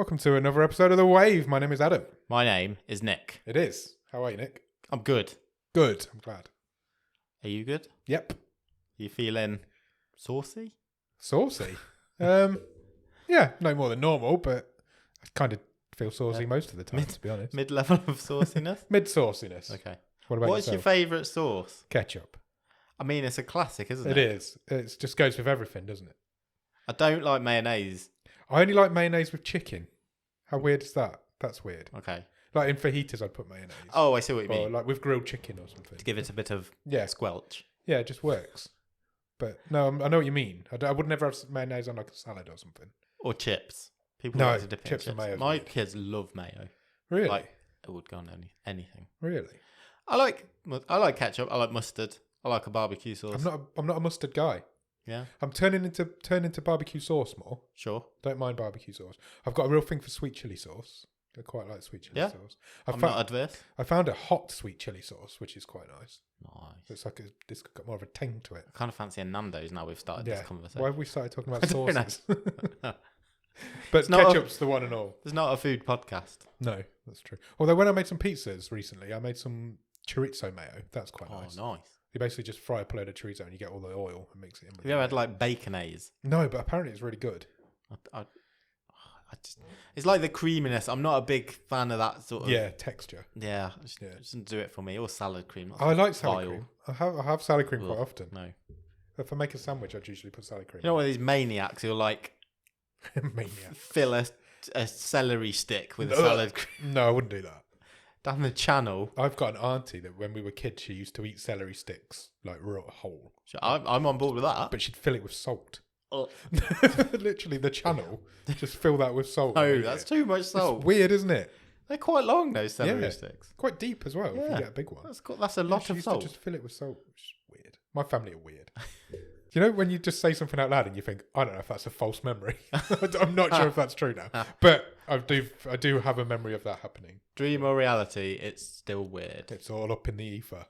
Welcome to another episode of The Wave. My name is Adam. My name is Nick. It is. How are you, Nick? I'm good. Good. I'm glad. Are you good? Yep. You feeling saucy? Saucy? Yeah, no more than normal, but I kind of feel saucy most of the time, to be honest. Mid-level of sauciness? Mid-sauciness. Okay. What about What's yourself? your favourite sauce? Ketchup. I mean, it's a classic, isn't it? It is. It just goes with everything, doesn't it? I don't like mayonnaise. I only like mayonnaise with chicken. How weird is that? That's weird. Okay. Like in fajitas, I'd put mayonnaise. Oh, I see what you Or mean. like with grilled chicken or something. To give it a bit of Yeah. squelch. Yeah, it just works. But no, I know what you mean. I would never have mayonnaise on like a salad or something. Or chips. People No, like to dip in chips and mayo is My weird. kids love mayo. Really? Like, it would go on anything. Really? I like ketchup. I like mustard. I like a barbecue sauce. I'm not a mustard guy. Yeah, I'm turning into barbecue sauce more. sure. Don't mind barbecue sauce. I've got a real thing for sweet chili sauce. I quite like sweet chili Yeah. sauce. I'm not adverse. I found a hot sweet chili sauce, which is quite nice. Nice. It's like it's got more of a tang to it. I kind of fancy a Nando's now we've started this conversation. Why have we started talking about I don't know. sauces? But not ketchup's the one and all. It's not a food podcast. No, that's true. Although when I made some pizzas recently, I made some chorizo mayo. That's quite Oh, nice. nice. You basically just fry up a load of chorizo and you get all the oil and mix it in with Have you ever had like baconaise? No, but apparently it's really good. I just, it's like the creaminess. I'm not a big fan of that sort of. Yeah, texture. Yeah. Yeah. It doesn't do it for me. Or salad cream. That's I like salad vile. cream. I have salad cream Ugh, quite often. No. If I make a sandwich, I'd usually put salad cream. You know what these maniacs who like Maniac. fill a celery stick with Ugh. salad cream No, I wouldn't do that. down the channel? I've got an auntie that when we were kids, she used to eat celery sticks like raw whole, I'm on board with that. but she'd fill it with salt. Oh, Literally, the channel just fill that with salt. no, and eat that's it. too much It's salt. weird, isn't it? They're quite long, those celery Yeah. sticks. Quite deep as well. If Yeah. you get a big one. That's a lot She of used salt. to just fill it with salt, which is weird. My family are weird. You know when you just say something out loud and you think, I don't know if that's a false memory. I'm not sure if that's true now, but I do have a memory of that happening. Dream or reality, it's still weird. It's all up in the ether.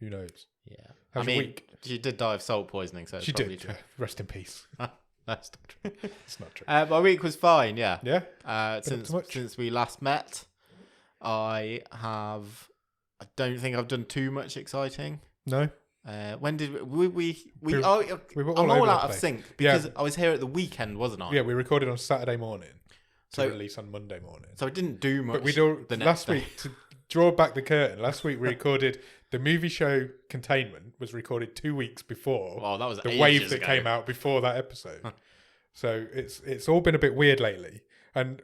Who knows? Yeah. How's your week? She did die of salt poisoning, so it's She probably did. true. Yeah. Rest in peace. That's not true. It's not true. My week was fine, yeah. Yeah. Been up Since to much? since we last met, I don't think I've done too much exciting. No. When did we We I'm were all over all the out of place. sync because I was here at the weekend, wasn't I? Yeah, we recorded on Saturday morning to So- release on Monday morning. So I didn't do much. But we do the next last day. week to draw back the curtain. Last week we recorded the movie show Containment was recorded 2 weeks before Well, that was the ages wave that ago. came out before that episode. So it's all been a bit weird lately. And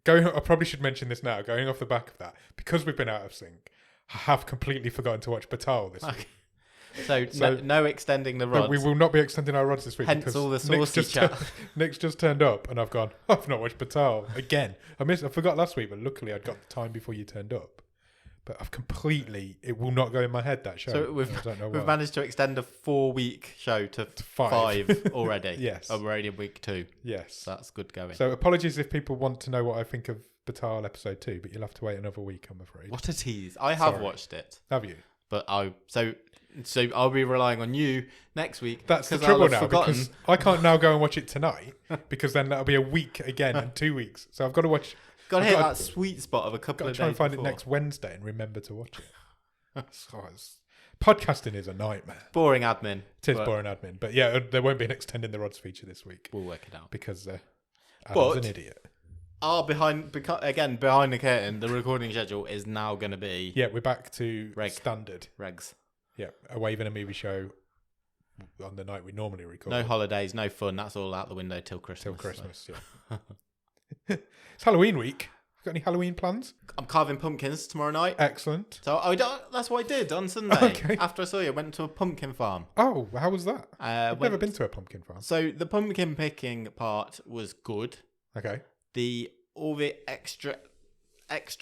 I probably should mention this now. Going off the back of that, because we've been out of sync, I have completely forgotten to watch Batal this week. So no extending the No, rods. we will not be extending our rods this week. Hence because all the Nick's saucy just chat. Nick's just turned up, and I've gone. I've not watched Batal again. I forgot last week, but luckily I'd got the time before you turned up. But I've completely. It will not go in my head that show. So I don't know why. we've managed to extend a 4-week show to five. 5 already. Yes. And we're only in week 2. Yes. So that's good going. So apologies if people want to know what I think of Batal episode 2, but you'll have to wait another week, I'm afraid. What a tease! I have Sorry. watched it, Have you? but so I'll be relying on you next week. That's the 'cause I'll trouble have now, forgotten. because I can't now go and watch it tonight, because then that'll be a week again and 2 weeks. So I've got to watch. Got to I've hit got that sweet spot of a couple Got to of try days and find before. it next Wednesday and remember to watch it. Podcasting is a nightmare. Boring admin. It is but boring admin, but yeah, there won't be an extending the rods feature this week We'll work it out. because Adam's But- an idiot. Behind the curtain, the recording schedule is now going to be Yeah, we're back to Reg. standard. regs. Yeah, a wave and a movie show on the night we normally record. No holidays, no fun. That's all out the window till Christmas. till so. Christmas. Yeah, it's Halloween week. Got any Halloween plans? I'm carving pumpkins tomorrow night. Excellent. So that's what I did on Sunday. Okay. After I saw you, I went to a pumpkin farm. Oh, how was that? I've never Went- been to a pumpkin farm. So the pumpkin picking part was good. Okay. All the extra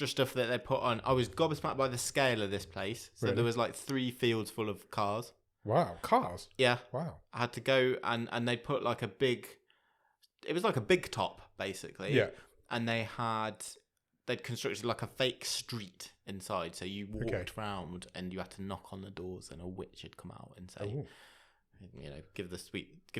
stuff that they put on, I was gobsmacked by the scale of this place. So Really? there was like 3 fields full of cars. Wow, cars. Yeah, Wow. I had to go and they put like it was like a big top basically. Yeah. And they'd constructed like a fake street inside. So you walked round and you had to knock on the doors and a witch had come out and say, Ooh. give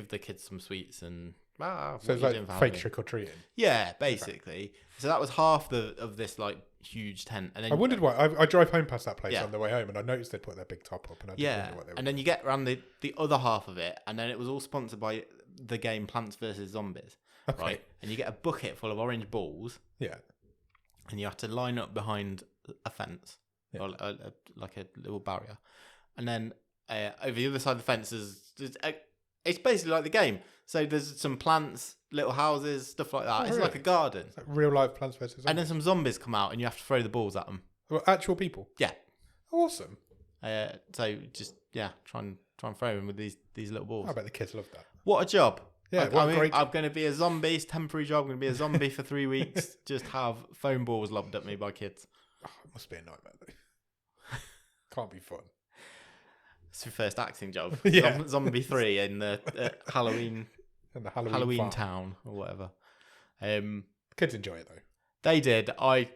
the kids some sweets and Ah, So it's what are you like doing for fake Halloween? trick or treating. Yeah, basically. So that was half of this like huge tent, and then I wondered why. I drive home past that place Yeah. on the way home, and I noticed they'd put their big top up, and I did yeah, wonder what they were. and then you get around the other half of it, and then it was all sponsored by the game Plants vs Zombies, Okay. right? And you get a bucket full of orange balls, Yeah. and you have to line up behind a fence, Yeah. or like a little barrier, and then over the other side of the fence it's basically like the game. So there's some plants, little houses, stuff like that. Oh, It's really? like a garden. It's like real life Plants vs. Zombies. And then some zombies come out, and you have to throw the balls at them. Well, actual people. Yeah. Awesome. So just try and throw them with these little balls. I bet the kids love that. What a job! Yeah, what a great I'm going to be a zombie. It's a temporary job. I'm going to be a zombie for 3 weeks. Just have foam balls lobbed at me by kids. Oh, it must be a nightmare though. Can't be fun. It's your first acting job. Yeah. Zombie 3 in the Halloween And the Halloween farm. town or whatever. Kids enjoy it though. They did. I,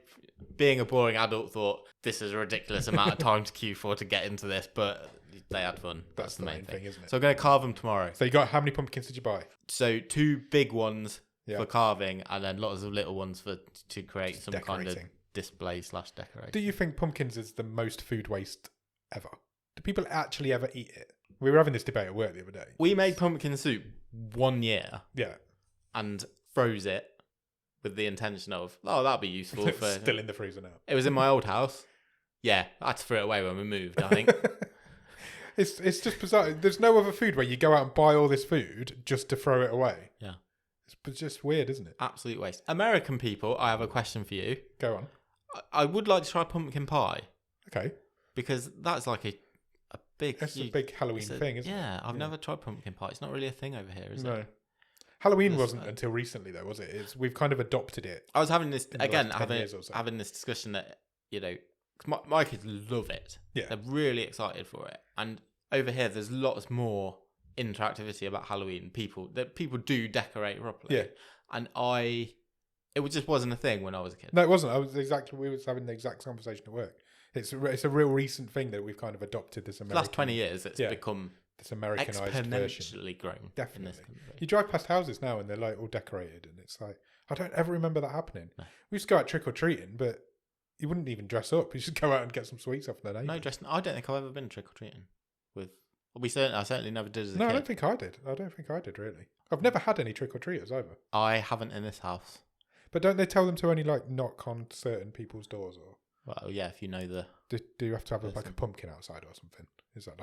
being a boring adult, thought this is a ridiculous amount of time to queue for to get into this, but they had fun. That's the main thing, isn't it? So I'm going to carve them tomorrow. So you got how many pumpkins did you buy? So 2 big ones Yeah. for carving, and then lots of little ones to create some kind of Decorating. display / decoration. Do you think pumpkins is the most food waste ever? Do people actually ever eat it? We were having this debate at work the other day. We made pumpkin soup 1 year Yeah. and froze it with the intention of, that'd be useful It's for. still in the freezer now. It was in my old house. Yeah, I had to throw it away when we moved, I think. It's just bizarre. There's no other food where you go out and buy all this food just to throw it away. Yeah. It's just weird, isn't it? Absolute waste. American people, I have a question for you. Go on. I would like to try pumpkin pie Okay. because that's like a big. That's a big Halloween thing, isn't it? Yeah, I've never tried pumpkin pie. It's not really a thing over here, is No. it? Halloween There's, wasn't until recently, though, was it? We've kind of adopted it. I was having this the again, last 10 years or so. having this discussion that 'cause my kids love it. Yeah. They're really excited for it, and over here there's lots more interactivity about Halloween. People do decorate properly. Yeah. And just wasn't a thing when I was a kid. No, it wasn't. We was having the exact conversation at work. It's a real recent thing that we've kind of adopted this The American. last 20 years, it's become this Americanized version. exponentially grown. Definitely. In this country. You drive past houses now and they're like all decorated, and it's like I don't ever remember that happening. No. We used to go out trick or treating, but you wouldn't even dress up. You just go out and get some sweets off the neighbours. No dressing. I don't think I've ever been trick or treating with. I certainly never did as a No, kid. I don't think I did really. I've never had any trick or treaters either. I haven't in this house. But don't they tell them to only like knock on certain people's doors, or Well, yeah, if you know the. do you have to have like a pumpkin outside or something? Is that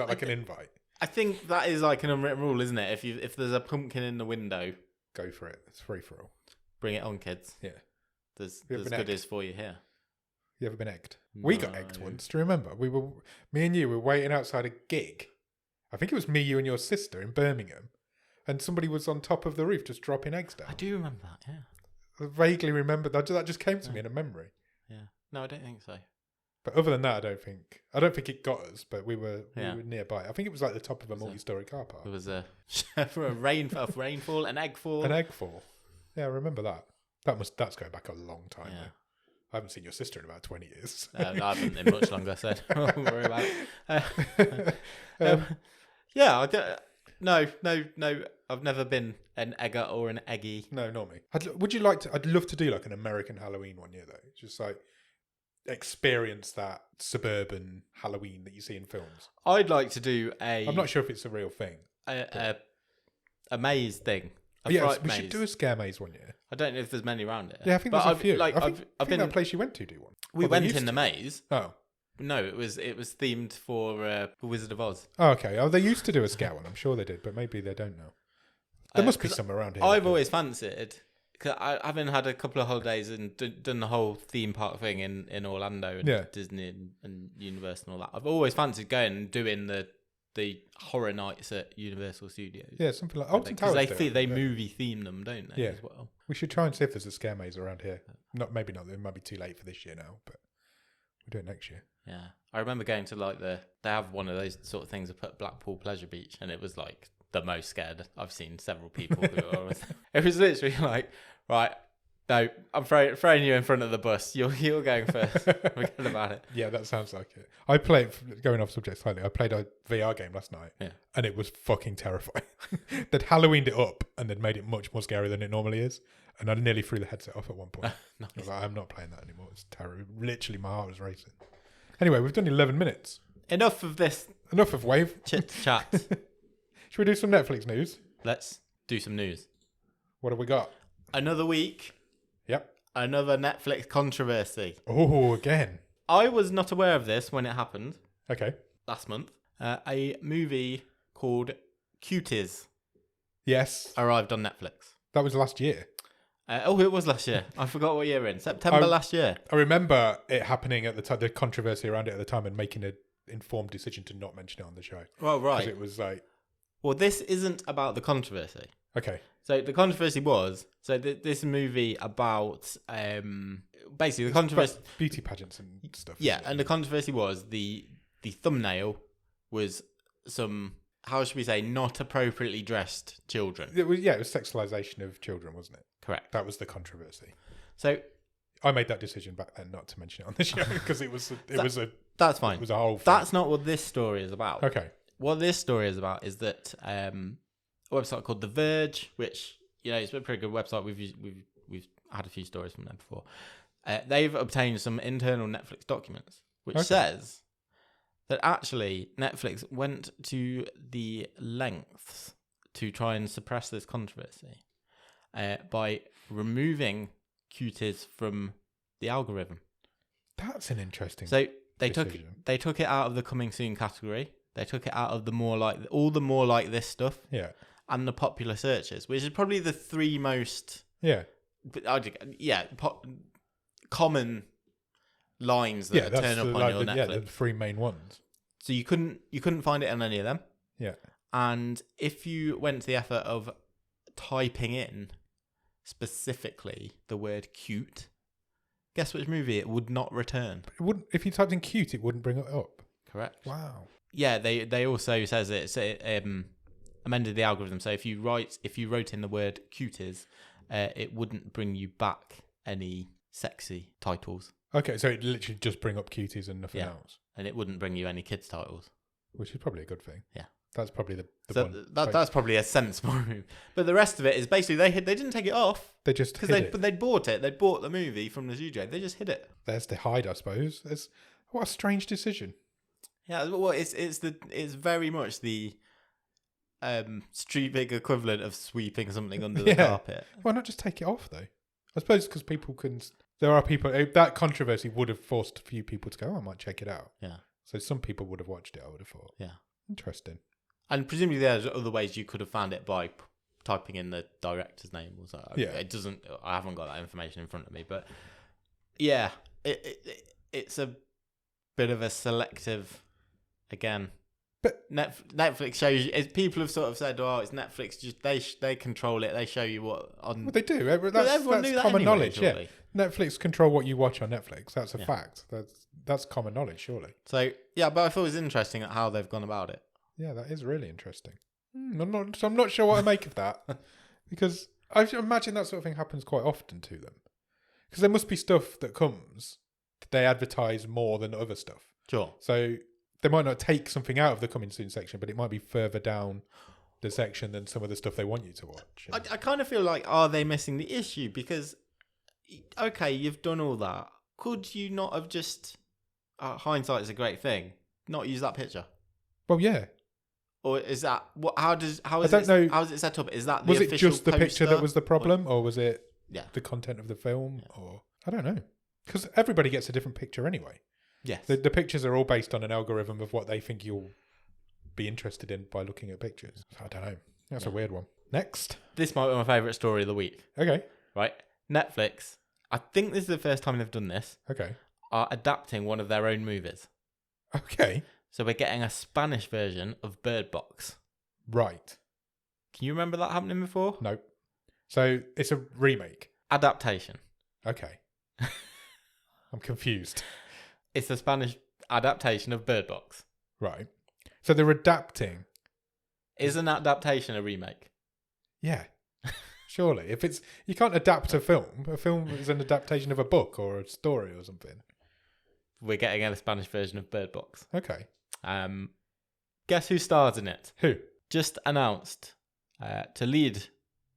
like an invite? I think that is like an unwritten rule, isn't it? If there's a pumpkin in the window, Go for it. It's free for all. bring it on, kids. Yeah. There's You ever been goodies for you here. You ever been egged? We got No. egged once. Do you remember? Me and you were waiting outside a gig. I think it was me, you, and your sister in Birmingham, and somebody was on top of the roof just dropping eggs down. I do remember that. Yeah. I vaguely remember that. That just came to me in a memory. Yeah. No, I don't think so. But other than that, I don't think it got us. But we were nearby. I think it was like the top of a multi-story car park. There was a rainfall, an egg fall. An egg fall. Yeah, I remember that. That's going back a long time. Yeah. Though. I haven't seen your sister in about 20 years. I haven't been much longer, so don't worry about it. Yeah, I don't, no. I've never been an egger or an eggy. No, not me. I'd love to do like an American Halloween one year though. Just like experience that suburban Halloween that you see in films. I'd like to do I'm not sure if it's a real thing. A maze thing. We should do a scare maze one year. I don't know if there's many around it. Yeah, I think there's a few. Like, I think that place you went to do one. We Well, they went used in the to. maze. Oh. No, it was themed for Wizard of Oz. Oh, okay. Oh, they used to do a scare one. I'm sure they did, but maybe they don't now. There must be some around here. I've always fancied, because having had a couple of holidays and done the whole theme park thing in Orlando and Disney and Universal and all that. I've always fancied going and doing the horror nights at Universal Studios. Yeah, something like Alton Towers. Because they movie theme them, don't they? Yeah. As well. We should try and see if there's a scare maze around here. Maybe not. It might be too late for this year now, but we'll do it next year. Yeah, I remember going to they have one of those sort of things up at Blackpool Pleasure Beach, and it was like the most scared I've seen several people who are with. It was literally like, right, No, I'm throwing you in front of the bus. You're going first. Forget about it. Yeah, that sounds like it. Going off subject slightly, I played a VR game last night, and it was fucking terrifying. They'd Halloweened it up, and they'd made it much more scary than it normally is. And I nearly threw the headset off at one point. Nice. I was like, I'm not playing that anymore. It's terrible. Literally, my heart was racing. Anyway, we've done 11 minutes. Enough of this. Enough of Wave. Chit chat. Should we do some Netflix news? Let's do some news. What have we got? Another week. Yep. Another Netflix controversy. Oh, again. I was not aware of this when it happened. Okay. Last month. A movie called Cuties Yes. arrived on Netflix. That was last year. It was last year. I forgot what year we're in. September last year. I remember it happening at the time, the controversy around it at the time, and making an informed decision to not mention it on the show. Well, right. Because it was like... Well, this isn't about the controversy. Okay. So the controversy was... So this movie about... basically, the controversy... Beauty pageants and stuff. Yeah, and the controversy was the thumbnail was some... How should we say? Not appropriately dressed children. It was sexualization of children, wasn't it? Correct. That was the controversy. So I made that decision back then not to mention it on the show because that's fine. It was a whole thing. That's not what this story is about. Okay. What this story is about is that a website called The Verge, which it's a pretty good website. We've had a few stories from them before. They've obtained some internal Netflix documents, which says that actually Netflix went to the lengths to try and suppress this controversy by removing Cuties from the algorithm. That's an interesting. So they decision. took it out of the coming soon category. They took it out of the more like this stuff. Yeah. And the popular searches, which is probably the three most common lines that turn up on your Netflix. The three main ones. So you couldn't find it on any of them. Yeah. And if you went to the effort of typing in specifically the word cute, guess which movie it would not return? It wouldn't. If you typed in cute, it wouldn't bring it up. Correct. Wow. Yeah, they also says it amended the algorithm. So if you wrote in the word cuties, it wouldn't bring you back any sexy titles. Okay, so it literally just bring up cuties and nothing else. And it wouldn't bring you any kids titles. Which is probably a good thing. Yeah. That's probably the one. That's probably a sensible move. But the rest of it is basically they didn't take it off. They just hid it. But they'd bought it. They'd bought the movie from the studio. They just hid it. There's the hide, I suppose. What a strange decision. Yeah, well, it's very much the street big equivalent of sweeping something under the carpet. Why not just take it off though? I suppose because people can. There are people that controversy would have forced a few people to go. I might check it out. Yeah. So some people would have watched it. I would have thought. Yeah. Interesting. And presumably there's other ways you could have found it by typing in the director's name or something. Yeah. It doesn't. I haven't got that information in front of me, but yeah, it's a bit of a selective. Again, but Netflix shows you. People have sort of said, "Oh, it's Netflix. Just they control it. They show you what on." Well, they do. That's common knowledge. Surely. Yeah, Netflix control what you watch on Netflix. That's a fact. That's common knowledge, surely. So yeah, but I thought it was interesting at how they've gone about it. Yeah, that is really interesting. I'm not sure what I make of that because I imagine that sort of thing happens quite often to them. Because there must be stuff that comes that they advertise more than other stuff. Sure. So they might not take something out of the coming soon section, but it might be further down the section than some of the stuff they want you to watch. I kind of feel like, are they missing the issue? Because, okay, you've done all that. Could you not have just, hindsight is a great thing, not use that picture? Well, yeah. Or is that, how is it set up? Is that the was official it just the poster? picture that was the problem, or was it the content of the film? Yeah. Or I don't know. Because everybody gets a different picture anyway. Yes. The pictures are all based on an algorithm of what they think you'll be interested in by looking at pictures. I don't know. That's a weird one. Next. This might be my favourite story of the week. Okay. Right. Netflix, I think this is the first time they've done this. Okay. Are adapting one of their own movies. Okay. So we're getting a Spanish version of Bird Box. Right. Can you remember that happening before? No. So it's a remake. Adaptation. Okay. I'm confused. It's a Spanish adaptation of Bird Box. Right. So they're adapting. Is an adaptation a remake? Yeah. Surely, if it's you can't adapt a film. A film is an adaptation of a book or a story or something. We're getting a Spanish version of Bird Box. Okay. Guess who stars in it? Who? Just announced to lead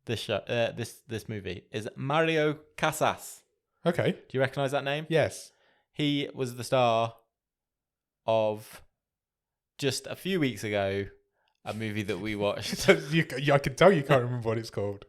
this show. This movie is Mario Casas. Okay. Do you recognise that name? Yes. He was the star of just a few weeks ago a movie that we watched I can tell you can't remember what it's called.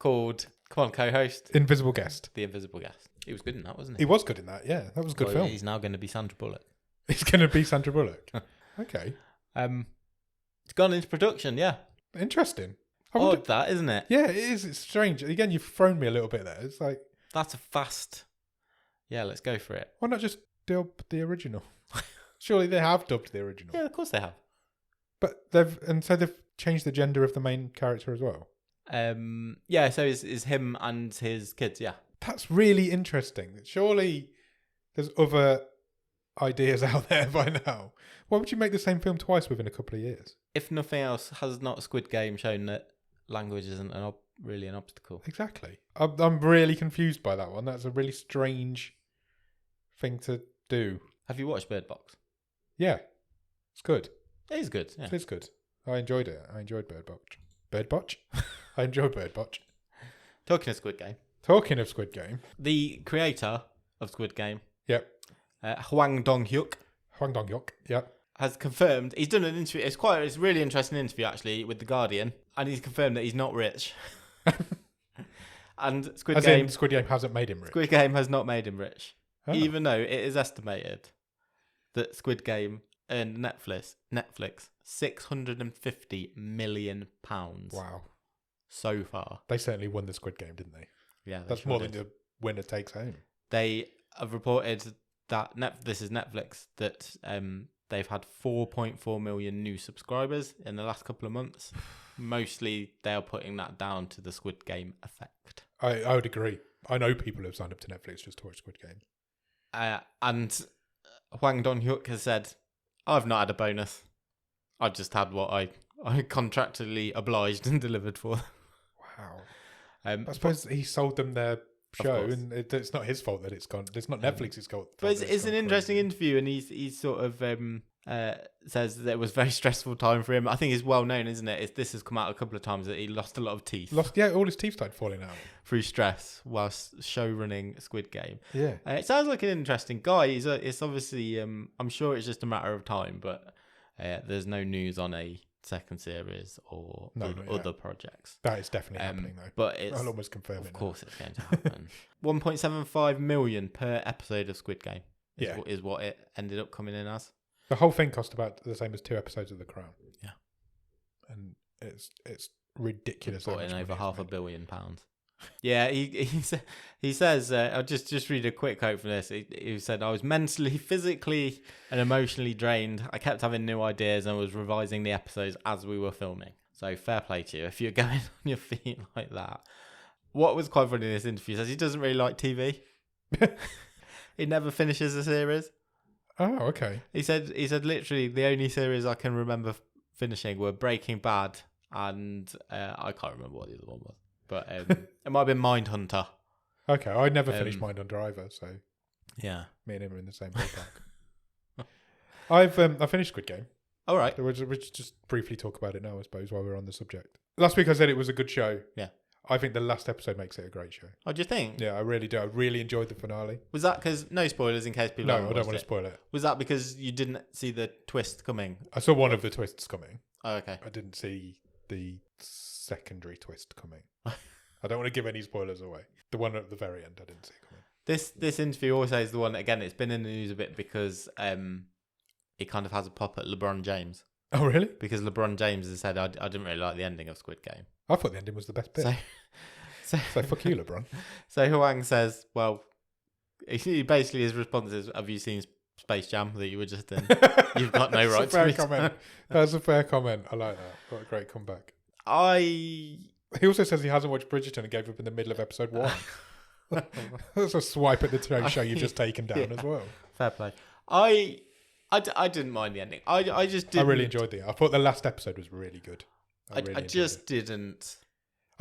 called, come on, co-host, Invisible Guest. The Invisible Guest. He was good in that, wasn't he? He was good in that. Yeah, that was a good film. He's now going to be Sandra Bullock. He's going to be Sandra Bullock. Okay. It's gone into production. Yeah. Interesting. Odd that, isn't it? Yeah, it is. It's strange. Again, you've thrown me a little bit there. It's like that's a fast. Yeah, let's go for it. Why not just dub the original? Surely they have dubbed the original. Yeah, of course they have. But they've changed the gender of the main character as well. Yeah, so it's him and his kids. Yeah, that's really interesting. Surely there's other ideas out there by now. Why would you make the same film twice within a couple of years? If nothing else, has not Squid Game shown that language isn't really an obstacle? Exactly. I'm really confused by that one. That's a really strange thing to do. Have you watched Bird Box? Yeah, it's good. It is good. Yeah. It's good. I enjoyed it. I enjoyed Bird Box. Bird Box? I enjoyed Bird Box. Talking of Squid Game. Talking of Squid Game. The creator of Squid Game. Yep. Hwang Dong-hyuk. Hwang Dong-hyuk. Yep. Has confirmed he's done an interview. It's a really interesting interview actually with The Guardian, and he's confirmed that he's not rich. And Squid Game hasn't made him rich. Squid Game has not made him rich, Oh. even though it is estimated that Squid Game earned Netflix £650 million. Wow. So far, they certainly won the Squid Game, didn't they? Yeah, that's more than the winner takes home. They have reported that this is Netflix that they've had 4.4 million new subscribers in the last couple of months. Mostly, they are putting that down to the Squid Game effect. I would agree. I know people have signed up to Netflix just to watch Squid Game. And Hwang Dong-hyuk has said, "I've not had a bonus. I've just had what I contractually obliged and delivered for." Wow. I suppose he sold them their show, and it's it's not his fault that it's gone. It's not Netflix's fault. But it's an interesting interview, and he's sort of says that it was a very stressful time for him. I think it's well known, isn't it? This has come out a couple of times that he lost a lot of teeth. All his teeth started falling out through stress whilst show running Squid Game. Yeah, it sounds like an interesting guy. It's obviously I'm sure it's just a matter of time, but there's no news on a second series or other projects. That is definitely happening though. But I'll almost confirm it. Of course, it's going to happen. 1.75 million per episode of Squid Game. Is what it ended up coming in as. The whole thing cost about the same as 2 episodes of The Crown. Yeah, and it's ridiculous. Brought in over £500 million. Yeah, he says. I'll just read a quick quote from this. He said, "I was mentally, physically, and emotionally drained. I kept having new ideas and was revising the episodes as we were filming. So fair play to you if you're going on your feet like that." What was quite funny in this interview says he doesn't really like TV. He never finishes a series. Oh, okay. He said literally the only series I can remember finishing were Breaking Bad and I can't remember what the other one was, but it might have been Mindhunter. Okay, I never finished Mindhunter either, so yeah, me and him are in the same ballpark. I finished Squid Game. All right, we'll just briefly talk about it now, I suppose, while we're on the subject. Last week I said it was a good show. Yeah. I think the last episode makes it a great show. Oh, do you think? Yeah, I really do. I really enjoyed the finale. Was that because, no spoilers in case people No, I don't want to spoil it. Was that because you didn't see the twist coming? I saw one of the twists coming. Oh, okay. I didn't see the secondary twist coming. I don't want to give any spoilers away. The one at the very end I didn't see coming. This interview also is the one, again, it's been in the news a bit because it kind of has a pop at LeBron James. Oh, really? Because LeBron James has said, I didn't really like the ending of Squid Game. I thought the ending was the best bit. So fuck you, LeBron. So Hwang says, well, basically his response is, have you seen Space Jam that you were just in? You've got no right to comment. That's a fair comment. I like that. What a great comeback. He also says he hasn't watched Bridgerton and gave up in the middle of episode 1. That's a swipe at the show you've just taken down as well. Fair play. I didn't mind the ending. I just didn't. I really enjoyed I thought the last episode was really good. I just didn't.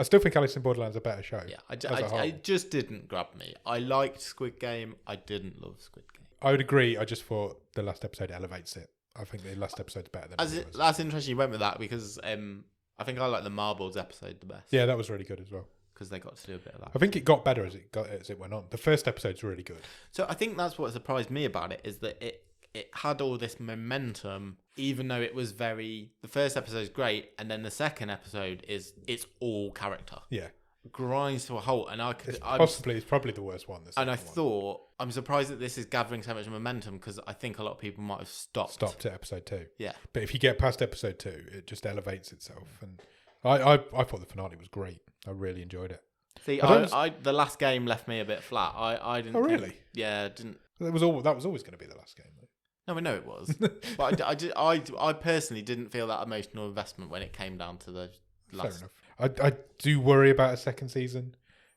I still think Alice in Borderland's a better show. Yeah, it just didn't grab me. I liked Squid Game. I didn't love Squid Game. I would agree. I just thought the last episode elevates it. I think the last episode's better than it was. That's interesting you went with that because I think I like the Marbles episode the best. Yeah, that was really good as well. Because they got to do a bit of that. I think it got better as it went on. The first episode's really good. So I think that's what surprised me about it is that it had all this momentum, even though it was the first episode's great, and then the second episode it's all character. Yeah. Grinds to a halt, and it's probably the worst one. And I thought, I'm surprised that this is gathering so much momentum because I think a lot of people might have stopped at episode 2. Yeah. But if you get past episode 2, it just elevates itself. And I thought the finale was great. I really enjoyed it. See, the last game left me a bit flat. I didn't. Oh, really? Yeah, didn't. That was always going to be the last game, though. No, I know it was, but I personally didn't feel that emotional investment when it came down to the last. Fair enough. I do worry about a second season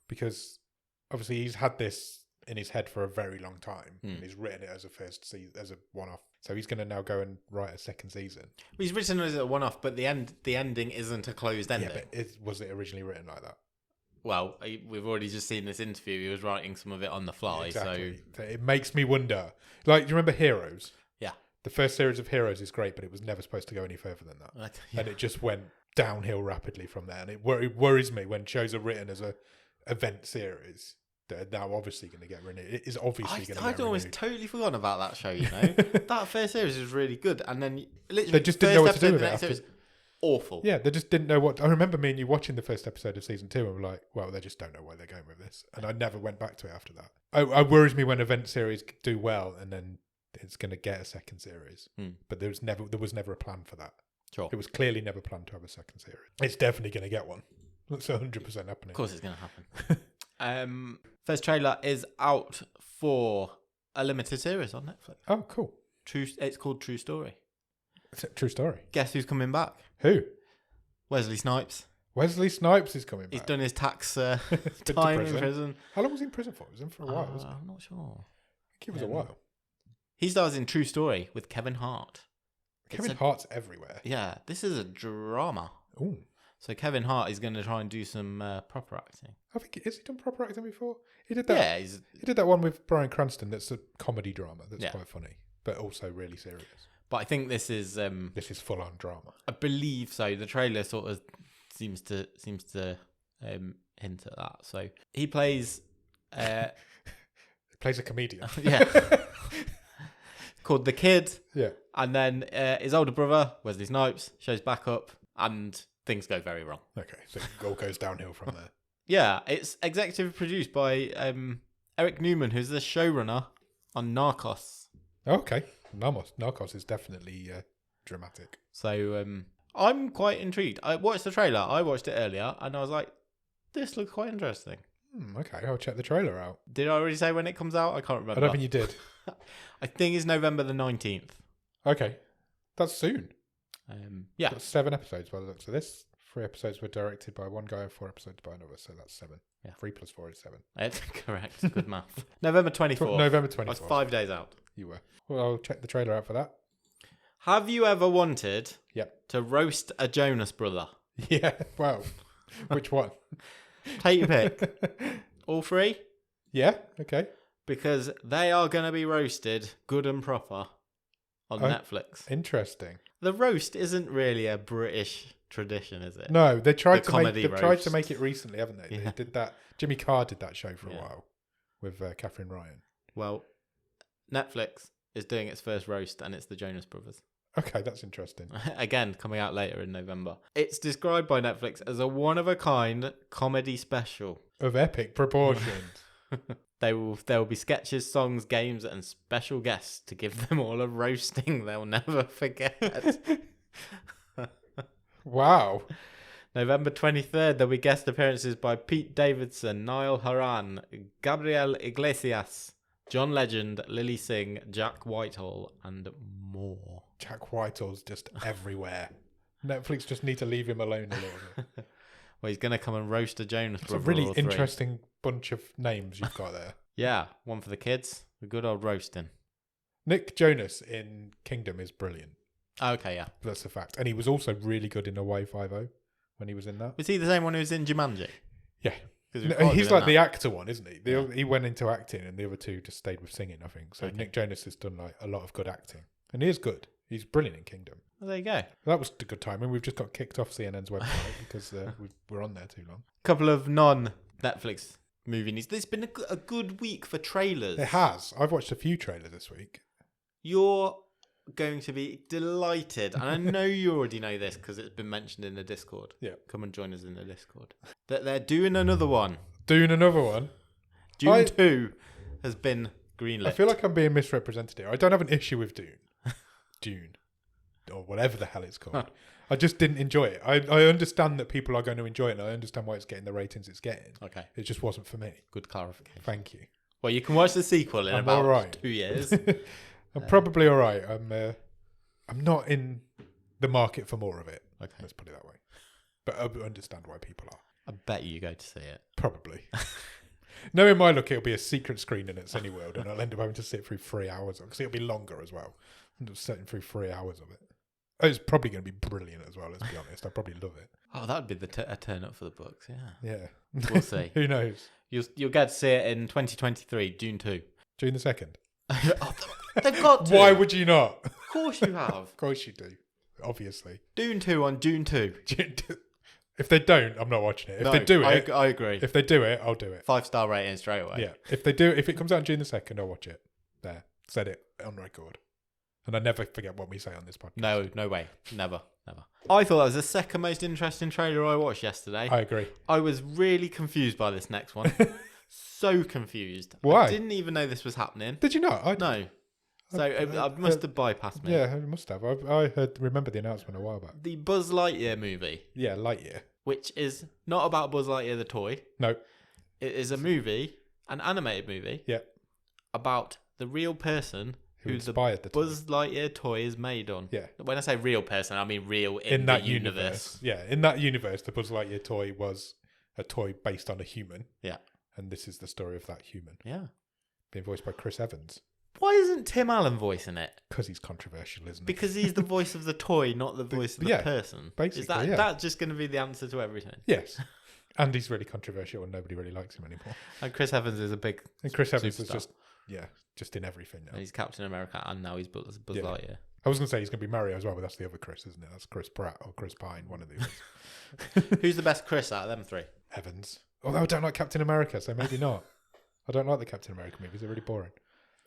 because obviously he's had this in his head for a very long time, and he's written it as a first season, as a one-off. So he's going to now go and write a second season. Well, he's written it as a one-off, but the ending isn't a closed ending. Yeah, but was it originally written like that? Well, we've already just seen this interview. He was writing some of it on the fly. Exactly. So it makes me wonder. Like, do you remember Heroes? Yeah. The first series of Heroes is great, but it was never supposed to go any further than that. Yeah. And it just went downhill rapidly from there. And it worries me when shows are written as a event series. They're now obviously going to get renewed. It is obviously going to get renewed. I'd almost totally forgotten about that show, you know. That first series was really good. And then literally they just didn't know what to do with it after. Awful. Yeah, they just didn't know what. I remember me and you watching the first episode of season 2 and we're like, well, they just don't know where they're going with this. And I never went back to it after that. It worries me when event series do well and then it's going to get a second series. But there was never a plan for that. Sure. It was clearly never planned to have a second series. It's definitely going to get one. That's 100% happening. Of course it's going to happen. First trailer is out for a limited series on Netflix. Oh, cool. It's called True Story. It's a true story. Guess who's coming back? Who? Wesley Snipes. Wesley Snipes is coming back. He's done his tax time in prison. How long was he in prison for? He was in for a while, wasn't he? I'm not sure. I think it was a while. He stars in True Story with Kevin Hart. Kevin Hart's everywhere. Yeah, this is a drama. Ooh. So Kevin Hart is going to try and do some proper acting. I think has he done proper acting before? He did that. Yeah, he did that one with Bryan Cranston. That's a comedy drama. That's quite funny, but also really serious. But I think this is full on drama. I believe so. The trailer sort of seems to hint at that. So he plays. He plays a comedian. Yeah. Called The Kid. Yeah. And then his older brother, Wesley Snipes, shows back up and things go very wrong. Okay, so it all goes downhill from there. Yeah, it's executive produced by Eric Newman, who's the showrunner on Narcos. Okay. Narcos is definitely dramatic. So I'm quite intrigued. I watched the trailer. I watched it earlier and I was like, this looks quite interesting. Okay, I'll check the trailer out. Did I already say when it comes out? I can't remember. I don't think you did. I think it's November the 19th. Okay. That's soon. Yeah. That's 7 episodes by the looks of this. 3 episodes were directed by one guy and 4 episodes by another, so that's 7. Yeah. 3 plus 4 is 7. Correct. Good math. November 24th. November 24th. I was 5 days out. You were. Well, I'll check the trailer out for that. Have you ever wanted Yep. to roast a Jonas brother? Yeah. Wow. Which one? Take your pick. All 3? Yeah. Okay. Because they are going to be roasted good and proper on Netflix. Interesting. The roast isn't really a British tradition, is it? No, they tried to make it recently, haven't they? Yeah. They did that. Jimmy Carr did that show for a while with Catherine Ryan. Well, Netflix is doing its first roast, and it's the Jonas Brothers. Okay, that's interesting. Again, coming out later in November. It's described by Netflix as a one-of-a-kind comedy special. Of epic proportions. There will be sketches, songs, games, and special guests to give them all a roasting they'll never forget. Wow. November 23rd, there'll be guest appearances by Pete Davidson, Niall Horan, Gabriel Iglesias, John Legend, Lily Singh, Jack Whitehall, and more. Jack Whitehall's just everywhere. Netflix just need to leave him alone a little bit. Well, he's going to come and roast a Jonas brother. It's a really interesting bunch of names you've got there. Yeah, one for the kids. A good old roasting. Nick Jonas in Kingdom is brilliant. Okay, yeah. That's a fact. And he was also really good in Hawaii Five-0. when he was in that. Was he the same one who was in Jumanji? Yeah. 'Cause No, he's like that. the actor one, isn't he? Yeah. He went into acting, and the other two just stayed with singing, I think. So Okay. Nick Jonas has done like a lot of good acting, and he is good. He's brilliant in Kingdom. Well, there you go. That was a good timing. We've just got kicked off CNN's website because we're on there too long. Couple of non-Netflix movie news. There's been a good week for trailers. It has. I've watched a few trailers this week. You're going to be delighted, and I know you already know this because it's been mentioned in the Discord. Yeah. Come and join us in the Discord. That they're doing another one. Doing another one. Dune 2 has been greenlit. I feel like I'm being misrepresented here. I don't have an issue with Dune. Dune. Or whatever the hell it's called. I just didn't enjoy it. I understand that people are going to enjoy it, and I understand why it's getting the ratings it's getting. Okay. It just wasn't for me. Good clarification. Thank you. Well, you can watch the sequel in I'm about all right. 2 years. I'm probably all right. I'm not in the market for more of it. Okay. Let's put it that way. But I understand why people are. I bet you go to see it. Probably. Knowing my luck, it'll be a secret screening at Cineworld, and I'll end up having to sit through 3 hours because it'll be longer as well. I'm just sitting through 3 hours of it. It's probably going to be brilliant as well. Let's be honest. I probably love it. Oh, that would be a turn up for the books. Yeah. Yeah. We'll see. Who knows? You'll get to see it in 2023, June 2. June the 2nd. They've got to. Why would you not? Of course you have. Of course you do. Obviously. Dune 2 on June 2. If they don't, I'm not watching it. If No, they do it, I agree. if they do it, I'll do it. 5-star rating straight away. Yeah. If it comes out on June the 2nd, I'll watch it. There. Said it on record. And I never forget what we say on this podcast. No way. Never. I thought that was the second most interesting trailer I watched yesterday. I agree. I was really confused by this next one. So confused. Why? I didn't even know this was happening. Did you not? No. So I must have bypassed me. Yeah, I must have. I remember the announcement a while back. The Buzz Lightyear movie, Yeah, Lightyear. which is not about Buzz Lightyear the toy. No. It is a movie, an animated movie, Yeah. about the real person Who who the inspired the toy. Buzz Lightyear toy is made on. Yeah. When I say real person, I mean real in that the universe. Yeah, in that universe, the Buzz Lightyear toy was a toy based on a human. Yeah. And this is the story of that human. Yeah. Being voiced by Chris Evans. Why isn't Tim Allen voicing it? Because he's controversial, isn't he? Because he's the voice of the toy, not the voice of the person. basically, Is that yeah. that's just going to be the answer to everything? Yes. And he's really controversial and nobody really likes him anymore. And Chris Evans is a big And Chris Evans is superstar. just in everything now. And he's Captain America, and now he's Buzz Yeah. Lightyear. I was going to say he's going to be Mario as well, but that's the other Chris, isn't it? That's Chris Pratt or Chris Pine, one of these. Who's the best Chris out of them three? Evans. Although I don't like Captain America, so maybe not. I don't like the Captain America movies. They're really boring.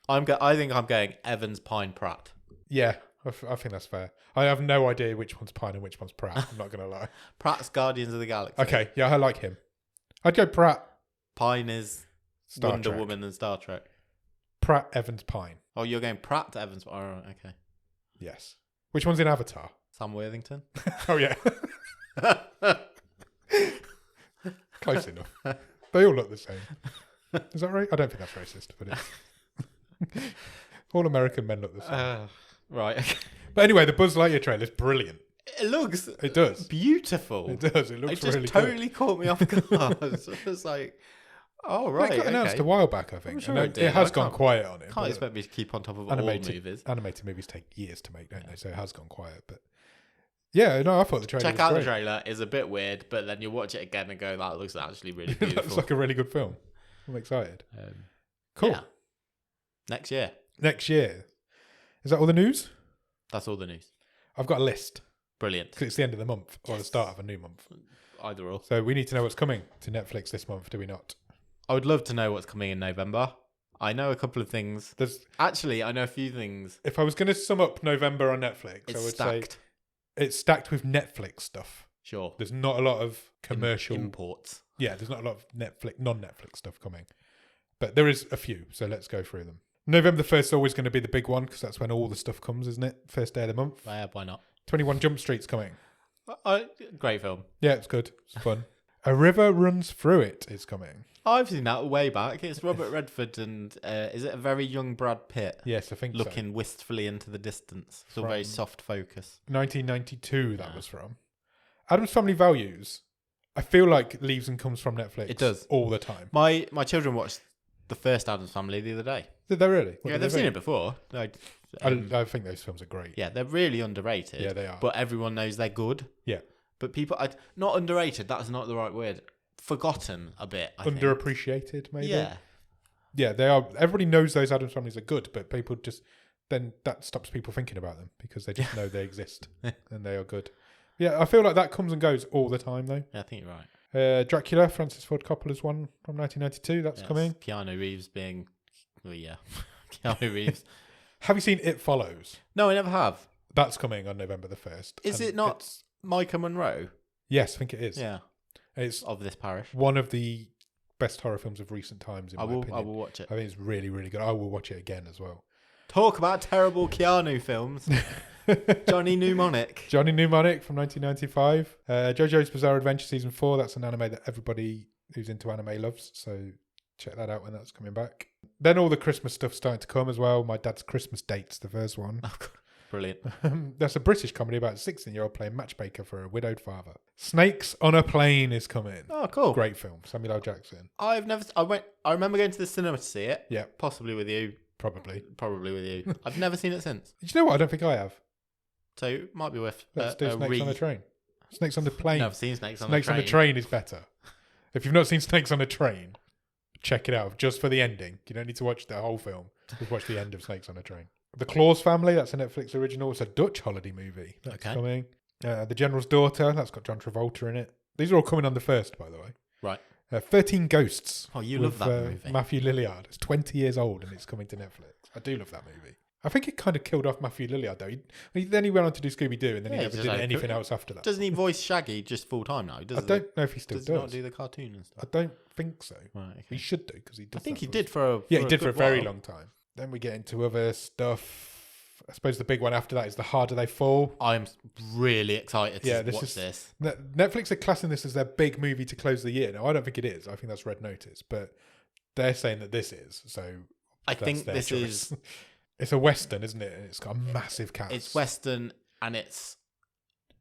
I think I'm going Evans, Pine, Pratt. Yeah, I think that's fair. I have no idea which one's Pine and which one's Pratt. I'm not going to lie. Pratt's Guardians of the Galaxy. Okay, yeah, I like him. I'd go Pratt, Pine is Star Wonder Trek. Woman and Star Trek. Pratt, Evans, Pine. Oh, you're going Pratt to Evans. Oh, right, okay. Yes. Which one's in Avatar? Sam Worthington. Oh, yeah. Close enough. They all look the same. Is that right? I don't think that's racist, but it's... all American men look the same. Right. Okay. But anyway, the Buzz Lightyear trailer is brilliant. It looks It does. beautiful. It does. It looks It just really totally caught me off guard. It was like, oh, good. right. It got announced okay. a while back, I think. I'm sure and it did. it has I gone can't- quiet on it. Can't but expect me to keep on top of all animated movies. movies take years to make, don't they? So it has gone quiet. But yeah, no, I thought the trailer Check was out great. the trailer. It's a bit weird, but then you watch it again and go, that looks actually really It beautiful. looks like a really good film. I'm excited. Cool. Yeah. Next year. Next year. Is that all the news? That's all the news. I've got a list Brilliant. because it's the end of the month or the start of a new month. Either or. So we need to know what's coming to Netflix this month, do we not? I would love to know what's coming in November. I know a couple of things. There's, Actually, I know a few things. if I was going to sum up November on Netflix, It's I would stacked. say it's stacked with Netflix stuff. Sure. There's not a lot of commercial. Imports. Yeah, there's not a lot of non-Netflix stuff coming. But there is a few, so let's go through them. November the 1st is always going to be the big one because that's when all the stuff comes, isn't it? First day of the month. Why not? 21 Jump Street's coming. Great film. Yeah, it's good. It's fun. A River Runs Through It is coming. I've seen that way back. It's Robert Redford and is it a very young Brad Pitt? Yes, I think so. Looking wistfully into the distance. It's a very soft focus. 1992 that was from. Adam's Family Values, I feel like leaves and comes from Netflix. It does. All the time. My children watched the first Addams Family the other day. Did they really? What Yeah, did they've they seen think? it before. I think those films are great. Yeah, they're really underrated. Yeah, they are. But everyone knows they're good. Yeah. But people, not underrated. That's not the right word. Forgotten a bit. I think. Underappreciated, maybe. Yeah, they are. Everybody knows those Addams Families are good, but people just then that stops people thinking about them because they just know they exist and they are good. Yeah, I feel like that comes and goes all the time, though. Yeah, I think you're right. Dracula, Francis Ford Coppola's one from 1992. That's coming. Keanu Reeves being, Keanu Reeves. Have you seen It Follows? No, I never have. That's coming on November the 1st. Is it not Micah Monroe? Yes, I think it is. Yeah. It's of this parish. One of the best horror films of recent times, in my opinion. I will watch it. I think it's really, really good. I will watch it again as well. Talk about terrible Keanu films. Johnny Mnemonic. Johnny Mnemonic from 1995. JoJo's Bizarre Adventure Season 4. That's an anime that everybody who's into anime loves. So check that out when that's coming back. Then all the Christmas stuff's starting to come as well. My Dad's Christmas Date's the first one. Oh, God. Brilliant. That's a British comedy about a 16-year-old playing matchmaker for a widowed father. Snakes on a Plane is coming. Oh, cool. Great film. Samuel L. Jackson. I remember going to the cinema to see it. Yeah. Possibly with you. Probably with you. I've never seen it since. Did you know what? I don't think I have. So it might be worth Let's do Snakes on a Train. Snakes on the Plane. No, I've seen Snakes on a Train. Snakes on a Train is better. If you've not seen Snakes on a Train, check it out just for the ending. You don't need to watch the whole film. Just watch the end of Snakes on a Train. The Claus Family, that's a Netflix original. It's a Dutch holiday movie. That's coming. The General's Daughter, that's got John Travolta in it. These are all coming on the 1st, by the way. Right. 13 Ghosts. Oh, you love that movie. Matthew Lillard. It's 20 years old and it's coming to Netflix. I do love that movie. I think it kind of killed off Matthew Lillard, though. Then he went on to do Scooby-Doo and then he never did anything else after that. Doesn't he voice Shaggy just full time now? I don't know if he still does. Does he not do the cartoon and stuff? I don't think so. Right, okay. He should do because he does. I think he did for a he did for a very while. long time. Then we get into other stuff. I suppose the big one after that is The Harder They Fall. I'm really excited to watch this. Netflix are classing this as their big movie to close the year. Now, I don't think it is. I think that's Red Notice. But they're saying that this is. So I think this choice. It's a Western, isn't it? And it's got a massive cast. It's Western and it's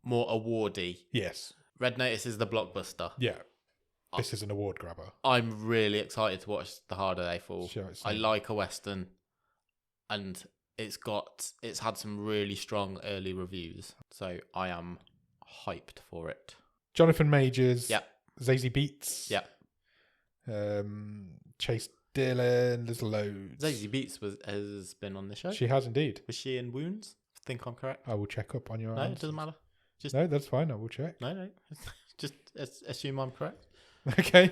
more awardy. Yes. Red Notice is the blockbuster. Yeah. This is an award grabber. I'm really excited to watch The Harder They Fall. Sure, I like a Western and it's had some really strong early reviews. So I am hyped for it. Jonathan Majors. Yep. Zazie Beetz. Yep. Chase Dillon. There's loads. Zazie Beetz has been on the show. She has indeed. Was she in Wounds? I think I'm correct. I will check up on your No, answers. it doesn't matter. No, that's fine. I will check. No. Just assume I'm correct. Okay.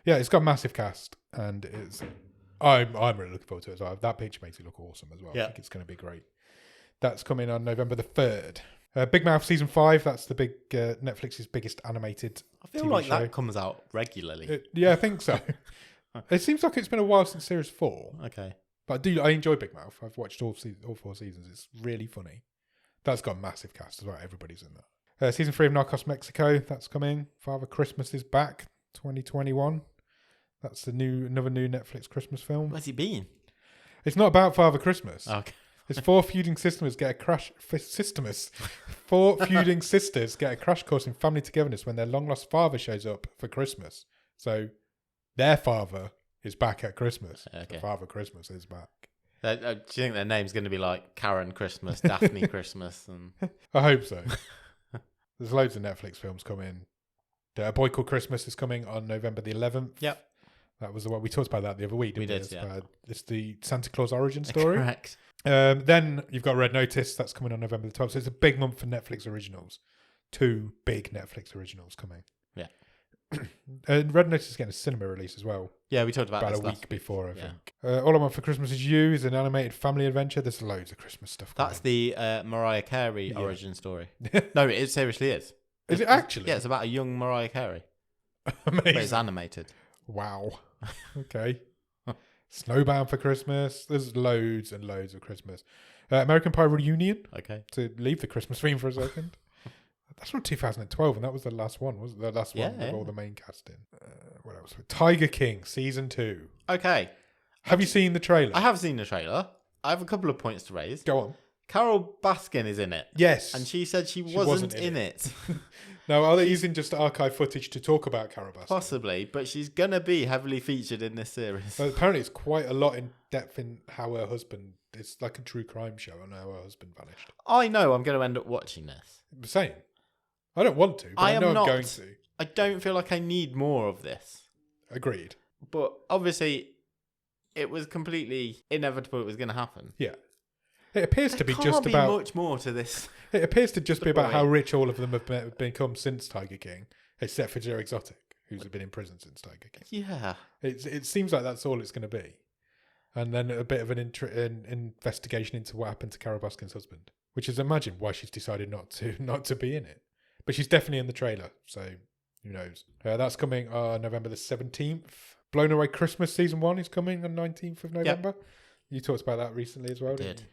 Yeah, it's got a massive cast and it's... I'm really looking forward to it as well. That picture makes it look awesome as well. Yeah. I think it's going to be great. That's coming on November the 3rd. Big Mouth Season 5, that's the big Netflix's biggest animated I feel TV like show. that comes out regularly. Yeah, I think so. It seems like it's been a while since Series 4. Okay. But I enjoy Big Mouth. I've watched all 4 seasons. It's really funny. That's got a massive cast as well. Everybody's in that. Season 3 of Narcos Mexico, that's coming. Father Christmas is back, 2021. That's another new Netflix Christmas film. Where's he been? It's not about Father Christmas. Okay. It's four feuding sisters get a crash course in family togetherness when their long lost father shows up for Christmas. So their father is back at Christmas. Okay. So Father Christmas is back. Do you think their name's going to be like Karen Christmas, Daphne Christmas? And I hope so. There's loads of Netflix films coming. A Boy Called Christmas is coming on November the 11th. Yep. That was the one we talked about that the other week. We Didn't did, yeah. It's the Santa Claus origin story. Correct. Then you've got Red Notice. That's coming on November the 12th. So it's a big month for Netflix originals. 2 big Netflix originals coming. Yeah. Red Notice is getting a cinema release as well. Yeah, we talked about a this week before, I yeah. think. All I Want for Christmas Is You is an animated family adventure. There's loads of Christmas stuff coming. That's the Mariah Carey origin story. No, it seriously is. Is it actually? Yeah, it's about a young Mariah Carey. Amazing. But it's animated. Wow. Okay. Snowbound for Christmas. There's loads and loads of Christmas. American Pie Reunion. Okay. To leave the Christmas theme for a second. That's from 2012, and that was the last one, wasn't it? The last one with all the main cast in. What else? Tiger King, Season 2. Okay. Have you seen the trailer? I have seen the trailer. I have a couple of points to raise. Go on. Carol Baskin is in it. Yes. And she said she wasn't in it. No, are they using just archive footage to talk about Carol Baskin? Possibly, but she's going to be heavily featured in this series. Well, apparently it's quite a lot in depth in how her husband... It's like a true crime show on how her husband vanished. I know I'm going to end up watching this. Same. I don't want to, but I know I'm going to. I don't feel like I need more of this. Agreed. But obviously, it was completely inevitable it was going to happen. Yeah. It appears to be just about... There about... can't be much more to this. It appears to just be about how rich all of them have become since Tiger King, except for Joe Exotic, who's been in prison since Tiger King. Yeah. It seems like that's all it's going to be. And then a bit of an investigation into what happened to Carol Baskin's husband, which is, imagine, why she's decided not to be in it. But she's definitely in the trailer, so who knows. That's coming on November the 17th. Blown Away Christmas Season 1 is coming on 19th of November. Yep. You talked about that recently as well, didn't you?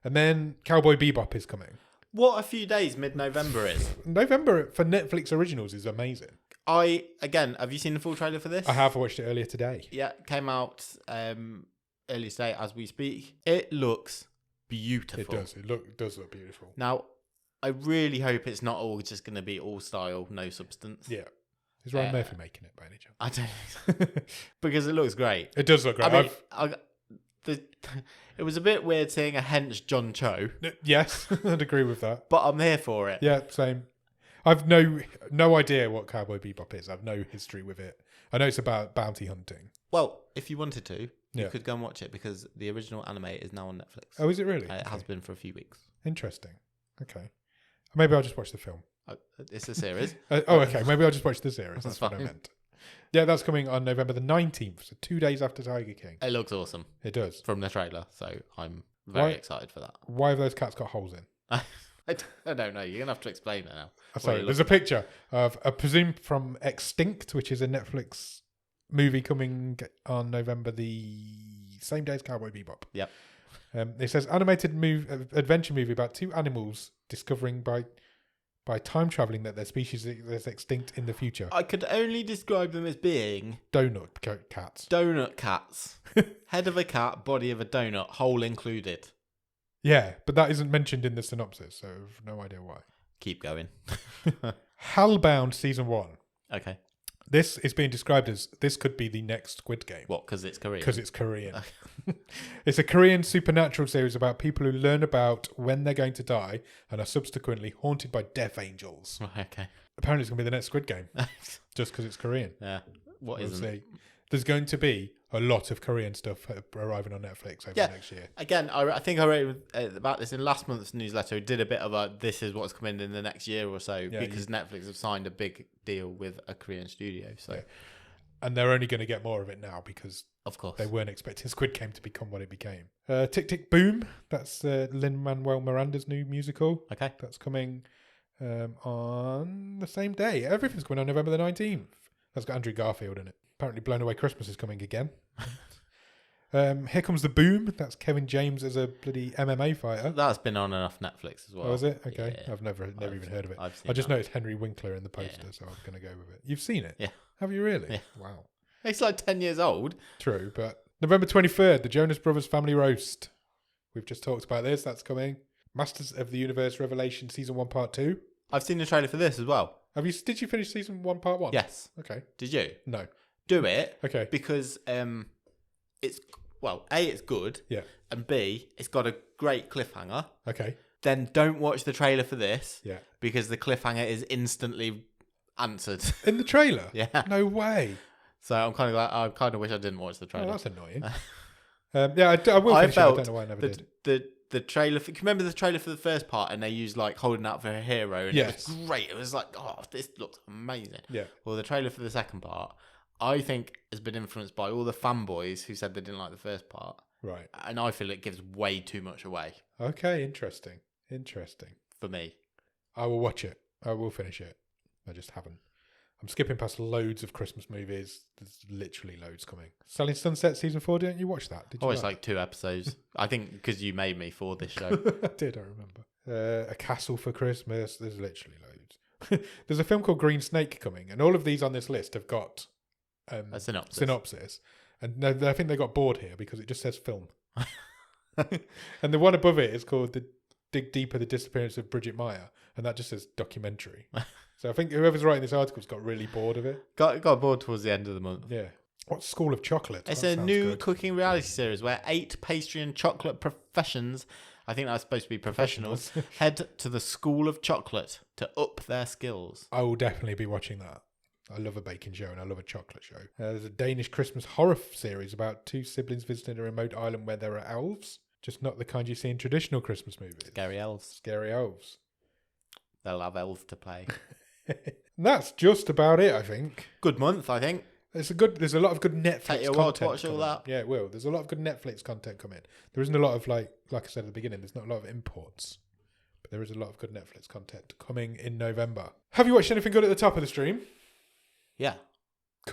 And then Cowboy Bebop is coming. What a few days mid-November is. November for Netflix originals is amazing. Have you seen the full trailer for this? I have watched it earlier today. Yeah, came out earlier today as we speak. It looks beautiful. It does. It does look beautiful. Now, I really hope it's not all just going to be all style, no substance. Yeah. Is Ryan Murphy making it by any chance? I don't know. Because it looks great. It does look great. I mean, it was a bit weird seeing a hench John Cho. Yes, I'd agree with that. But I'm here for it. Yeah, same. I've no idea what Cowboy Bebop is. I've no history with it. I know it's about bounty hunting. Well, if you wanted to, you could go and watch it because the original anime is now on Netflix. Oh, is it really? It has been for a few weeks. Interesting. Okay. Maybe I'll just watch the film. It's a series. Okay. Maybe I'll just watch the series. That's what I fine. meant. Yeah, that's coming on November the 19th, so 2 days after Tiger King. It looks awesome. It does. From the trailer, so I'm very excited for that. Why have those cats got holes in? I don't know. You're going to have to explain it now. Sorry, there's a picture of a presumed from Extinct, which is a Netflix movie coming on November the same day as Cowboy Bebop. Yep. It says animated adventure movie about two animals discovering by time traveling that their species is extinct in the future. I could only describe them as being donut cats. Donut cats. Head of a cat, body of a donut, hole included. Yeah, but that isn't mentioned in the synopsis, so I've no idea why. Keep going. Hellbound Season 1. Okay. This is being described as this could be the next Squid Game. What, because it's Korean? Because it's Korean. It's a Korean supernatural series about people who learn about when they're going to die and are subsequently haunted by death angels. Okay. Apparently it's going to be the next Squid Game. Just because it's Korean. Yeah. What isn't it? There's going to be a lot of Korean stuff arriving on Netflix over the next year. Again, I think I wrote about this in last month's newsletter. I did a bit of this is what's coming in the next year or so because Netflix have signed a big deal with a Korean studio. So, and they're only going to get more of it now because of course they weren't expecting Squid Game to become what it became. Tick Tick Boom. That's Lin-Manuel Miranda's new musical. Okay. That's coming on the same day. Everything's coming on November the 19th. That's got Andrew Garfield in it. Apparently Blown Away Christmas is coming again. Here Comes the Boom. That's Kevin James as a bloody MMA fighter. That's been on and off Netflix as well. Oh, is it? Okay. Yeah. I've never even heard of it. I just noticed Henry Winkler in the poster, so I'm going to go with it. You've seen it? Yeah. Have you really? Yeah. Wow. It's like 10 years old. True, but November 23rd, the Jonas Brothers Family Roast. We've just talked about this. That's coming. Masters of the Universe Revelation Season 1 Part 2. I've seen the trailer for this as well. Did you finish Season 1 Part 1? Yes. Okay. Did you? No. Do it. Okay. Because it's A, it's good. Yeah. And B, it's got a great cliffhanger. Okay. Then don't watch the trailer for this. Yeah. Because the cliffhanger is instantly answered. In the trailer? Yeah. No way. So I'm kind of like, I kind of wish I didn't watch the trailer. Oh, that's annoying. I will finish it. I don't know why I never did. The trailer, can you remember the trailer for the first part and they used like holding out for a hero and it was great. It was like, oh, this looks amazing. Yeah. Well, the trailer for the second part, I think has been influenced by all the fanboys who said they didn't like the first part. Right. And I feel it gives way too much away. Okay, interesting. For me. I will watch it. I will finish it. I just haven't. I'm skipping past loads of Christmas movies. There's literally loads coming. Selling Sunset Season 4, didn't you watch that? Did you? It's like 2 episodes. I think because you made me for this show. I did, I remember. A Castle for Christmas. There's literally loads. There's a film called Green Snake coming, and all of these on this list have got a synopsis. And I think they got bored here because it just says film. And the one above it is called The Dig Deeper, The Disappearance of Bridget Meyer, and that just says documentary. So I think whoever's writing this article's got really bored of it. Got bored towards the end of the month. Yeah. What's School of Chocolate? It's a new cooking reality series where 8 pastry and chocolate professions I think that's supposed to be professionals, head to the School of Chocolate to up their skills. I will definitely be watching that. I love a baking show and I love a chocolate show. There's a Danish Christmas horror series about two siblings visiting a remote island where there are elves. Just not the kind you see in traditional Christmas movies. Scary elves. Scary elves. They'll have elves to play. That's just about it, I think. Good month, I think. There's a lot of good Netflix Take your content. to watch all that. Yeah, it will. There's a lot of good Netflix content coming. There isn't a lot of like I said at the beginning. There's not a lot of imports, but there is a lot of good Netflix content coming in November. Have you watched anything good at the top of the stream? Yeah.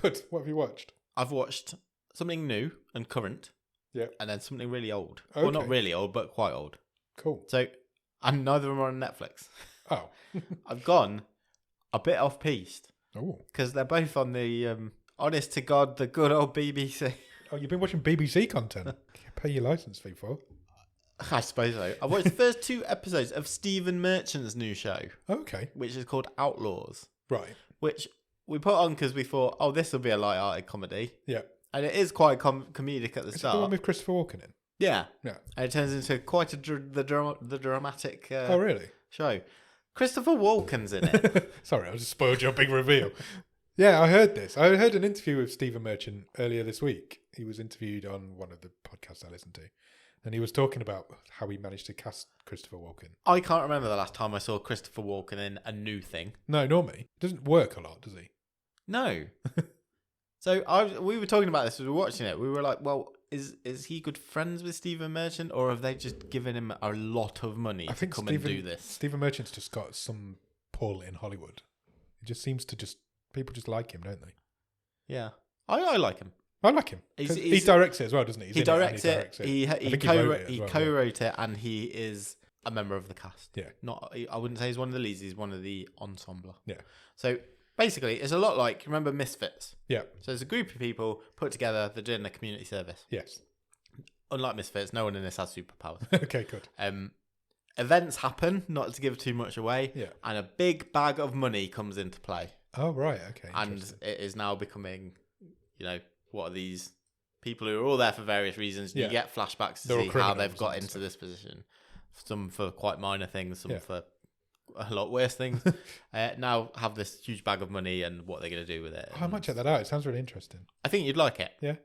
Good. What have you watched? I've watched something new and current. Yeah. And then something really old. Okay. Well, not really old, but quite old. Cool. So, and neither of them are on Netflix. Oh. I've gone a bit off piste. Oh. Because they're both on the, honest to God, the good old BBC. Oh, you've been watching BBC content. Pay your licence fee for. I suppose so. I watched the first 2 episodes of Stephen Merchant's new show. Okay. Which is called Outlaws. Right. Which we put on because we thought, oh, this will be a light-hearted comedy. Yeah. And it is quite comedic at the Is start. it the one with Christopher Walken in? Yeah. Yeah. And it turns into quite the dramatic oh, really? show. Christopher Walken's in it. Sorry, I just spoiled your big reveal. Yeah, I heard this. I heard an interview with Stephen Merchant earlier this week. He was interviewed on one of the podcasts I listened to. And he was talking about how he managed to cast Christopher Walken. I can't remember the last time I saw Christopher Walken in a new thing. No, nor me. He doesn't work a lot, does he? No. So we were talking about this as we were watching it. We were like, well, is he good friends with Stephen Merchant, or have they just given him a lot of money to come and do this? Stephen Merchant's just got some pull in Hollywood. It just seems to people just like him, don't they? Yeah. I like him. I like him. He directs it as well, doesn't he? He directs it. He co-wrote co-wrote it, and he is a member of the cast. Yeah. I wouldn't say he's one of the leads. He's one of the ensemble. Yeah. So basically, it's a lot like, remember Misfits? Yeah. So there's a group of people put together. They're doing a community service. Yes. Unlike Misfits, no one in this has superpowers. Okay, good. Events happen, not to give too much away. Yeah. And a big bag of money comes into play. Oh, right. Okay. And it is now becoming, what are these people who are all there for various reasons? You get flashbacks to see how they've got into this position. Some for quite minor things, some for a lot worse things. Now have this huge bag of money and what they're going to do with it. I might check that out. It sounds really interesting. I think you'd like it. Yeah.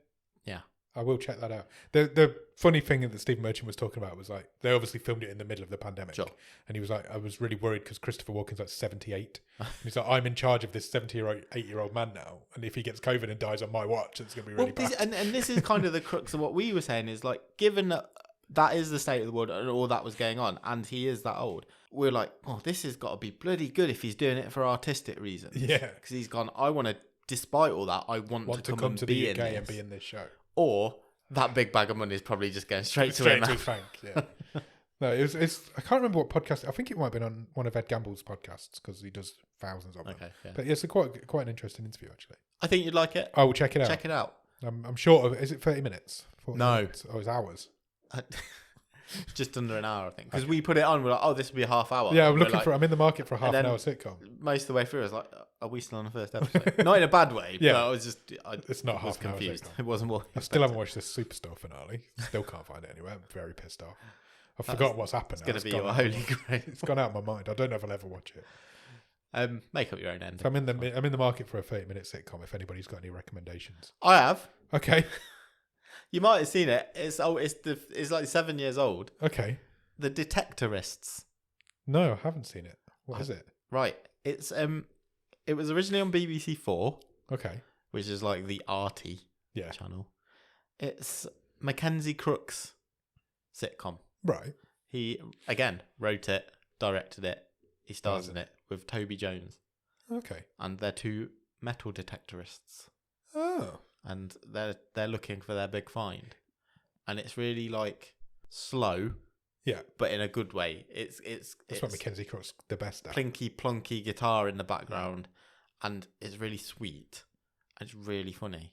Yeah. I will check that out. The funny thing that Stephen Merchant was talking about was like, they obviously filmed it in the middle of the pandemic. Sure. And he was like, I was really worried because Christopher Walken's like 78. And he's like, I'm in charge of this 78-year-old man now. And if he gets COVID and dies on my watch, it's going to be really bad. And this is kind of the crux of what we were saying is like, given that is the state of the world and all that was going on, and he is that old, we're like, oh, this has got to be bloody good if he's doing it for artistic reasons. Yeah. Because he's gone, I want to, despite all that, I want to come to be the UK in this. and be in this show. Or that big bag of money is probably just going straight to him. Straight to his bank, yeah. No, it's. I can't remember what podcast. I think it might have been on one of Ed Gamble's podcasts because he does thousands of them. Okay, yeah. But yeah, it's quite an interesting interview actually. I think you'd like it. I will check it out. Check it out. I'm short of. Is it 30 minutes? 40 No. minutes? Oh, it's hours. Just under an hour, I think. Because we put it on, we're like, oh, this will be a half hour. Yeah, I'm in the market for a half an hour sitcom. Most of the way through, I was like, are we still on the first episode? Not in a bad way, yeah. but it's not half confused. An hour It wasn't what I still haven't watched the Superstore finale. Still can't find it anywhere. I'm very pissed off. I've forgotten what's happened. It's going to be your holy grail. It's gone out of my mind. I don't know if I'll ever watch it. Make up your own ending. So I'm in the market for a 30-minute sitcom. If anybody's got any recommendations, I have. Okay. You might have seen it. It's like 7 years old. Okay. The Detectorists. No, I haven't seen it. What is it? Right. It's it was originally on BBC 4. Okay. Which is like the arty channel. It's Mackenzie Crook's sitcom. Right. He again wrote it, directed it. He stars in it with Toby Jones. Okay. And they're two metal detectorists. Oh. And they're looking for their big find. And it's really like slow. Yeah, but in a good way. It's what Mackenzie Crook's the best at. Plinky plonky guitar in the background, and it's really sweet. It's really funny.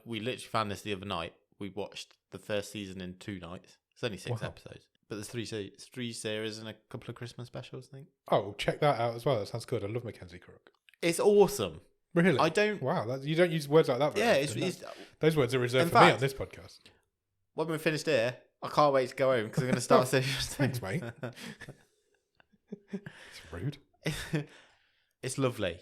We literally found this the other night. We watched the first season in 2 nights. It's only 6 episodes, but there's 3 series and a couple of Christmas specials, I think. Oh, check that out as well. That sounds good. I love Mackenzie Crook. It's awesome. Really? I don't. Wow, you don't use words like that. Very often. those words are reserved for me on this podcast. When we finished here, I can't wait to go home because I'm going to start seeing. Thanks, mate. It's rude. It's lovely.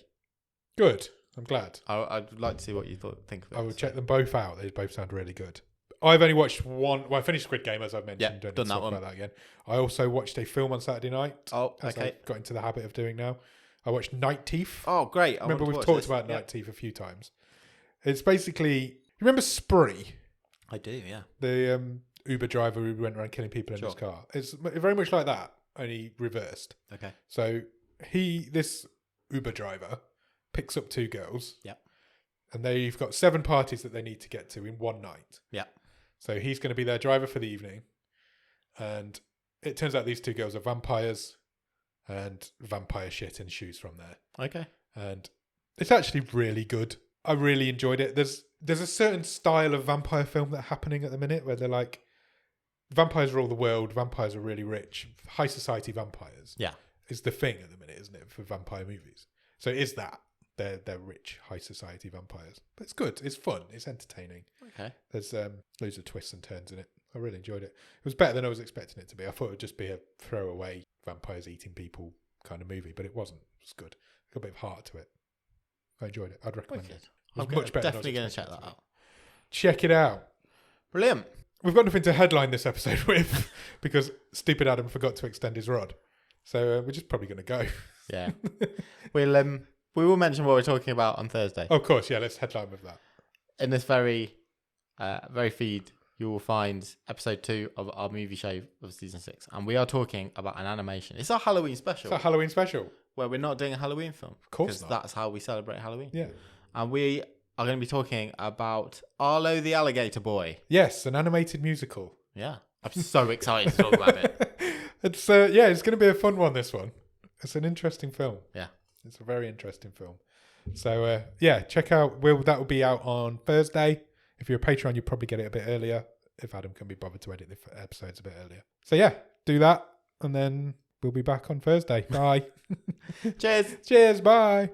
Good. I'm glad. I'd like to see what you think of it. I will check them both out. They both sound really good. I've only watched one. Well, I finished Squid Game, as I've mentioned. Yeah, Don't done need to that talk one. about that again. I also watched a film on Saturday night. Oh, as okay. I've got into the habit of doing now. I watched Night Thief. Oh, great. Remember, we've talked about Night Thief a few times. It's basically... You remember Spree? I do, yeah. The Uber driver who went around killing people in his car. It's very much like that, only reversed. Okay. So this Uber driver picks up 2 girls. Yeah. And they've got 7 parties that they need to get to in one night. Yeah. So he's going to be their driver for the evening. And it turns out these 2 girls are vampires, and vampire shit ensues from there. Okay. And it's actually really good. I really enjoyed it. There's a certain style of vampire film that's happening at the minute where they're like, vampires rule the world, vampires are really rich. High society vampires is the thing at the minute, isn't it, for vampire movies? So it is that. They're rich, high society vampires. But it's good. It's fun. It's entertaining. Okay. There's loads of twists and turns in it. I really enjoyed it. It was better than I was expecting it to be. I thought it would just be a throwaway vampires eating people kind of movie, but it wasn't. It was good. Got a bit of heart to it. I enjoyed it. I'd recommend it. I'm much better definitely going to check that out. Check it out. Brilliant. We've got nothing to headline this episode with because stupid Adam forgot to extend his rod. So we're just probably going to go. Yeah. We will mention what we're talking about on Thursday. Oh, of course, yeah. Let's headline with that. In this very feed, you will find episode 2 of our movie show of season 6, and we are talking about an animation. It's our Halloween special. It's a Halloween special where we're not doing a Halloween film. Of course not. That's how we celebrate Halloween. Yeah. And we are going to be talking about Arlo the Alligator Boy. Yes, an animated musical. Yeah. I'm so excited to talk about it. It's it's going to be a fun one, this one. It's an interesting film. Yeah. It's a very interesting film. So, check out. That will be out on Thursday. If you're a Patreon, you'll probably get it a bit earlier. If Adam can be bothered to edit the episodes a bit earlier. So, do that. And then we'll be back on Thursday. Bye. Cheers. Cheers. Bye.